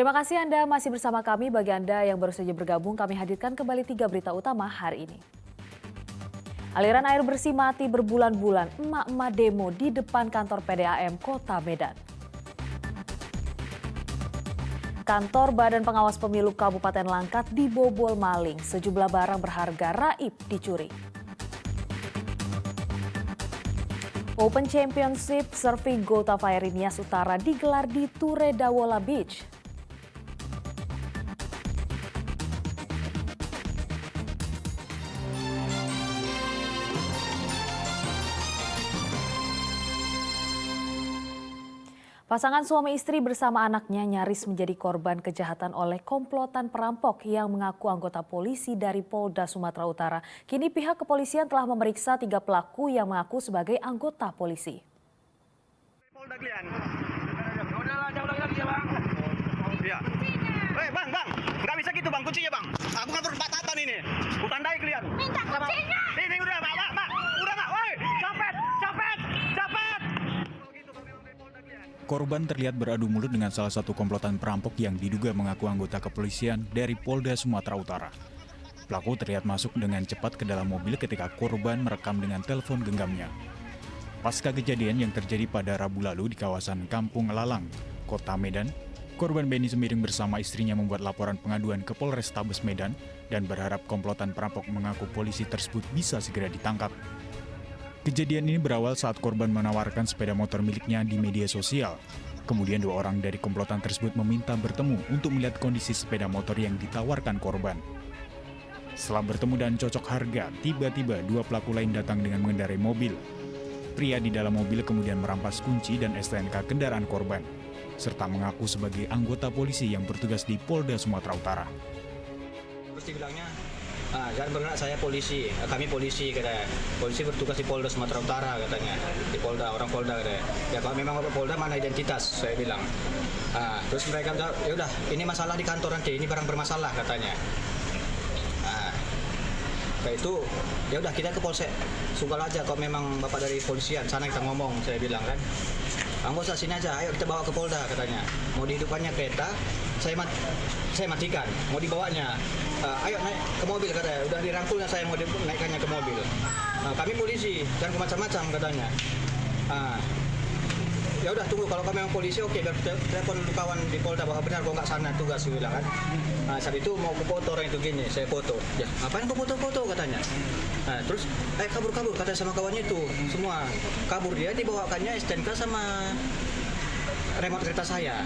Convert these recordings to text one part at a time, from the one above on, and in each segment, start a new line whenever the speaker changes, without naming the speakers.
Terima kasih Anda masih bersama kami. Bagi Anda yang baru saja bergabung, kami hadirkan kembali 3 berita utama hari ini. Aliran air bersih mati berbulan-bulan, emak-emak demo di depan kantor PDAM Kota Medan. Kantor Badan Pengawas Pemilu Kabupaten Langkat dibobol maling, sejumlah barang berharga raib dicuri. Open Championship Surfing Gota Fire Nias Utara digelar di Ture Dawola Beach. Pasangan suami istri bersama anaknya nyaris menjadi korban kejahatan oleh komplotan perampok yang mengaku anggota polisi dari Polda Sumatera Utara. Kini pihak kepolisian telah memeriksa 3 pelaku yang mengaku sebagai anggota polisi.
Polda kalian. Udahlah, jauh lagi ya bang. Iya. Bang, nggak bisa gitu bang, kuncinya bang. Aku ngatur batasan ini. Kutandai kalian.
Minta kuncinya.
Ini udah, mak. Udah mak, woi, copet.
Korban terlihat beradu mulut dengan salah satu komplotan perampok yang diduga mengaku anggota kepolisian dari Polda Sumatera Utara. Pelaku terlihat masuk dengan cepat ke dalam mobil ketika korban merekam dengan telepon genggamnya. Pasca kejadian yang terjadi pada Rabu lalu di kawasan Kampung Lalang, Kota Medan, korban Beni Semiring bersama istrinya membuat laporan pengaduan ke Polrestabes Medan dan berharap komplotan perampok mengaku polisi tersebut bisa segera ditangkap. Kejadian ini berawal saat korban menawarkan sepeda motor miliknya di media sosial. Kemudian 2 orang dari komplotan tersebut meminta bertemu untuk melihat kondisi sepeda motor yang ditawarkan korban. Setelah bertemu dan cocok harga, tiba-tiba 2 pelaku lain datang dengan mengendarai mobil. Pria di dalam mobil kemudian merampas kunci dan STNK kendaraan korban, serta mengaku sebagai anggota polisi yang bertugas di Polda Sumatera Utara.
Terus dibilangnya, jangan bergerak, saya polisi, kami polisi katanya. Polisi bertugas di Polda Sumatera Utara katanya. Di Polda, orang Polda katanya. Ya kalau memang orang Polda mana identitas, saya bilang. Terus mereka bilang, ya udah ini masalah di kantor nanti, ini barang bermasalah katanya. Kayak itu, ya udah kita ke Polsek Sunggal aja kalau memang bapak dari polisian, sana kita ngomong, saya bilang kan. Nggak usah sini aja, ayo kita bawa ke Polda katanya. Mau dihidupkannya kereta, saya matikan. Mau dibawanya, ayo naik ke mobil katanya. Udah dirangkulnya saya mau naikkannya ke mobil. Kami polisi, jangan macam-macam katanya. Ya udah tunggu, kalau kami memang polisi oke, biar telepon kawan di Polda bahwa benar kok nggak sana tugas, saya bilang kan. Saat itu mau ke foto orang itu gini, saya foto. Ya ngapain kok foto-foto katanya. Terus kabur kata sama kawannya itu semua kabur, dia dibawakannya STNK sama remote kereta saya.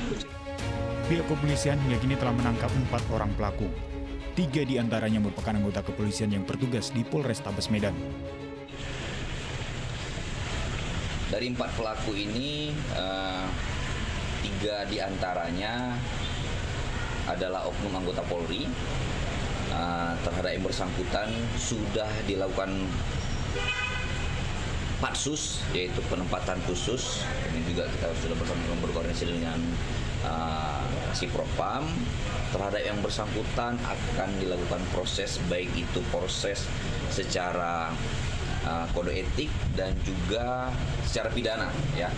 Pihak kepolisian hingga kini telah menangkap 4 orang pelaku. 3 diantaranya merupakan anggota kepolisian yang bertugas di Polrestabes Medan.
Dari 4 pelaku ini, 3 diantaranya adalah oknum anggota Polri. Terhadap yang bersangkutan sudah dilakukan patsus, yaitu penempatan khusus. Ini juga kita sudah bersama berkoordinasi dengan si Propam. Terhadap yang bersangkutan akan dilakukan proses, baik itu proses secara kode etik dan juga secara pidana, ya.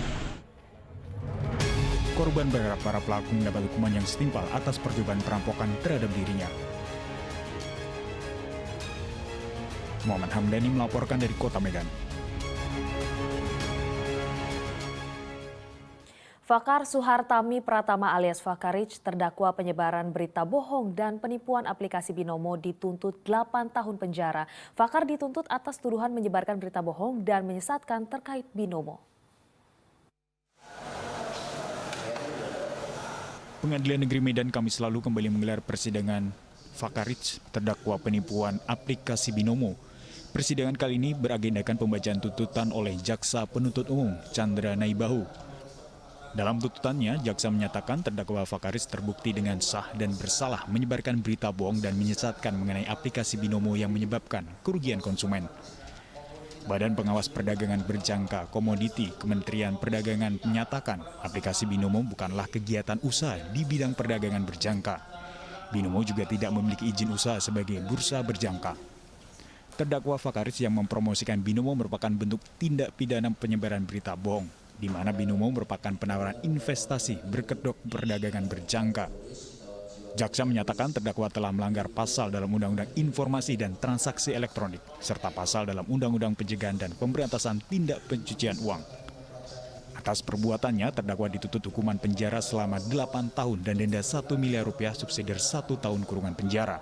Korban berharap para pelaku mendapat hukuman yang setimpal atas percobaan perampokan terhadap dirinya. Muhammad Hamdani melaporkan dari Kota Medan.
Fakar Suhartami Pratama alias Fakarich terdakwa penyebaran berita bohong dan penipuan aplikasi Binomo dituntut 8 tahun penjara. Fakar dituntut atas tuduhan menyebarkan berita bohong dan menyesatkan terkait Binomo.
Pengadilan Negeri Medan Kamis lalu kembali menggelar persidangan Fakarich terdakwa penipuan aplikasi Binomo. Persidangan kali ini beragendakan pembacaan tuntutan oleh Jaksa Penuntut Umum Chandra Naibahu. Dalam tuntutannya, jaksa menyatakan terdakwa Fakarich terbukti dengan sah dan bersalah menyebarkan berita bohong dan menyesatkan mengenai aplikasi Binomo yang menyebabkan kerugian konsumen. Badan Pengawas Perdagangan Berjangka Komoditi Kementerian Perdagangan menyatakan aplikasi Binomo bukanlah kegiatan usaha di bidang perdagangan berjangka. Binomo juga tidak memiliki izin usaha sebagai bursa berjangka. Terdakwa Fakarich yang mempromosikan Binomo merupakan bentuk tindak pidana penyebaran berita bohong, di mana Binomo merupakan penawaran investasi berkedok perdagangan berjangka. Jaksa menyatakan terdakwa telah melanggar pasal dalam Undang-Undang Informasi dan Transaksi Elektronik, serta pasal dalam Undang-Undang Pencegahan dan Pemberantasan Tindak Pencucian Uang. Atas perbuatannya, terdakwa dituntut hukuman penjara selama 8 tahun dan denda 1 miliar rupiah subsidi 1 tahun kurungan penjara.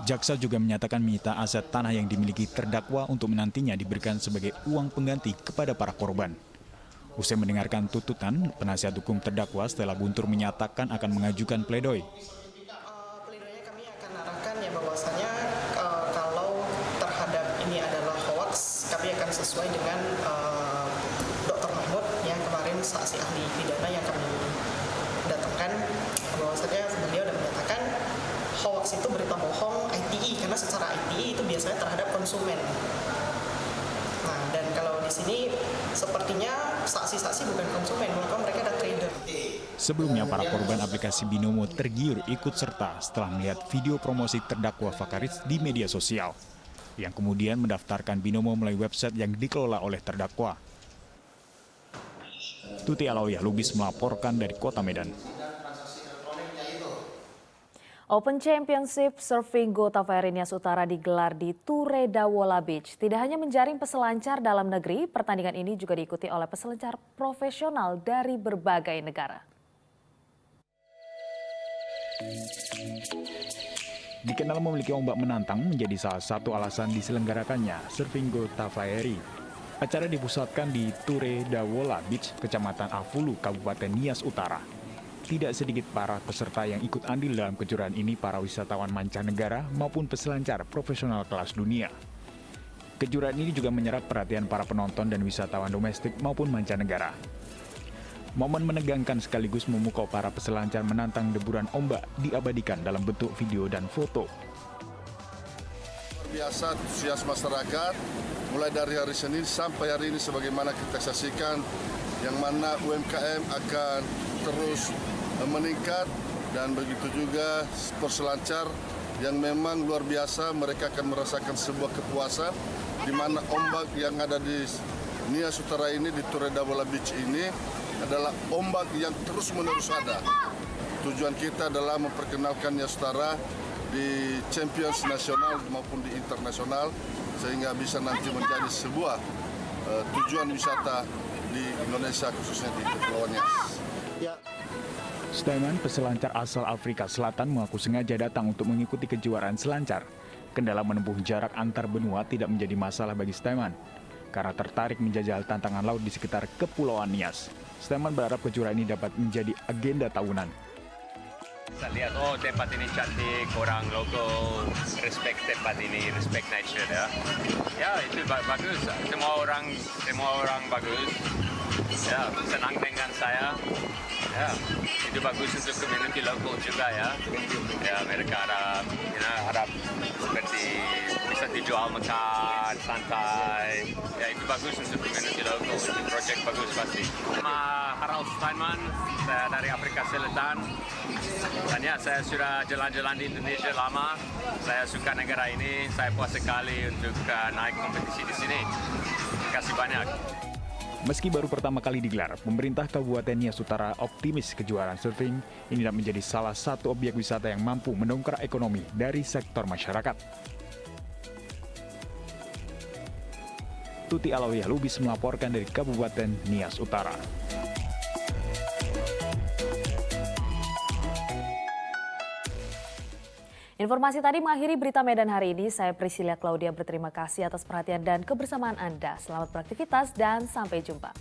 Jaksa juga menyatakan menyita aset tanah yang dimiliki terdakwa untuk menantinya diberikan sebagai uang pengganti kepada para korban. Usai mendengarkan tuntutan, penasihat hukum terdakwa Stella Guntur menyatakan akan mengajukan pledoi.
Pledoinya kami akan arahkan ya bahwasanya kalau terhadap ini adalah hoax, kami akan sesuai dengan Dr. Mahmud yang kemarin saksi ahli pidana yang kami datangkan, bahwasanya beliau sudah menyatakan hoax itu berita bohong ITE, karena secara ITE itu biasanya terhadap konsumen. Nah, dan kalau di sini sepertinya saksi-saksi bukan konsumen, maka mereka ada trader.
Sebelumnya, para korban aplikasi Binomo tergiur ikut serta setelah melihat video promosi terdakwa Fakaris di media sosial, yang kemudian mendaftarkan Binomo melalui website yang dikelola oleh terdakwa. Tuti Alawiyah Lubis melaporkan dari Kota Medan.
Open Championship Surfing Go Taveri Nias Utara digelar di Ture Dawola Beach. Tidak hanya menjaring peselancar dalam negeri, pertandingan ini juga diikuti oleh peselancar profesional dari berbagai negara.
Dikenal memiliki ombak menantang menjadi salah satu alasan diselenggarakannya Surfing Go Taveri. Acara dipusatkan di Ture Dawola Beach, Kecamatan Afulu, Kabupaten Nias Utara. Tidak sedikit para peserta yang ikut andil dalam kejuaraan ini para wisatawan mancanegara maupun peselancar profesional kelas dunia. Kejuaraan ini juga menyerap perhatian para penonton dan wisatawan domestik maupun mancanegara. Momen menegangkan sekaligus memukau para peselancar menantang deburan ombak diabadikan dalam bentuk video dan foto.
Luar biasa antusias masyarakat mulai dari hari Senin sampai hari ini sebagaimana kita saksikan, yang mana UMKM akan terus meningkat dan begitu juga peselancar yang memang luar biasa. Mereka akan merasakan sebuah kepuasan di mana ombak yang ada di Nias Utara ini, di Ture Dawola Beach ini adalah ombak yang terus-menerus ada. Tujuan kita adalah memperkenalkan Nias Utara di Champions nasional maupun di internasional, sehingga bisa nanti menjadi sebuah tujuan wisata di Indonesia, khususnya di Kepulauan Nias.
Staiman, peselancar asal Afrika Selatan, mengaku sengaja datang untuk mengikuti kejuaraan selancar. Kendala menempuh jarak antar benua tidak menjadi masalah bagi Staiman, karena tertarik menjajal tantangan laut di sekitar Kepulauan Nias. Staiman berharap kejuaraan ini dapat menjadi agenda tahunan.
Saya lihat, oh tempat ini cantik, orang lokal respect tempat ini, respect nature ya. Ya itu bagus, semua orang bagus. Ya senang dengan saya. Ya itu bagus untuk community lokal juga ya. Ya mereka harap seperti bisa dijual makan santai. Ya itu bagus untuk community lokal. Itu project bagus pasti. Nama Harald Steinman, saya dari Afrika Selatan. Dan ya, saya sudah jalan-jalan di Indonesia lama. Saya suka negara ini. Saya puas sekali untuk naik kompetisi di sini. Terima kasih banyak.
Meski baru pertama kali digelar, pemerintah Kabupaten Nias Utara optimis kejuaraan surfing ini dapat menjadi salah satu objek wisata yang mampu mendongkrak ekonomi dari sektor masyarakat. Tuti Alawiyah Lubis melaporkan dari Kabupaten Nias Utara.
Informasi tadi mengakhiri berita Medan hari ini. Saya Priscilia Claudia berterima kasih atas perhatian dan kebersamaan Anda. Selamat beraktivitas dan sampai jumpa.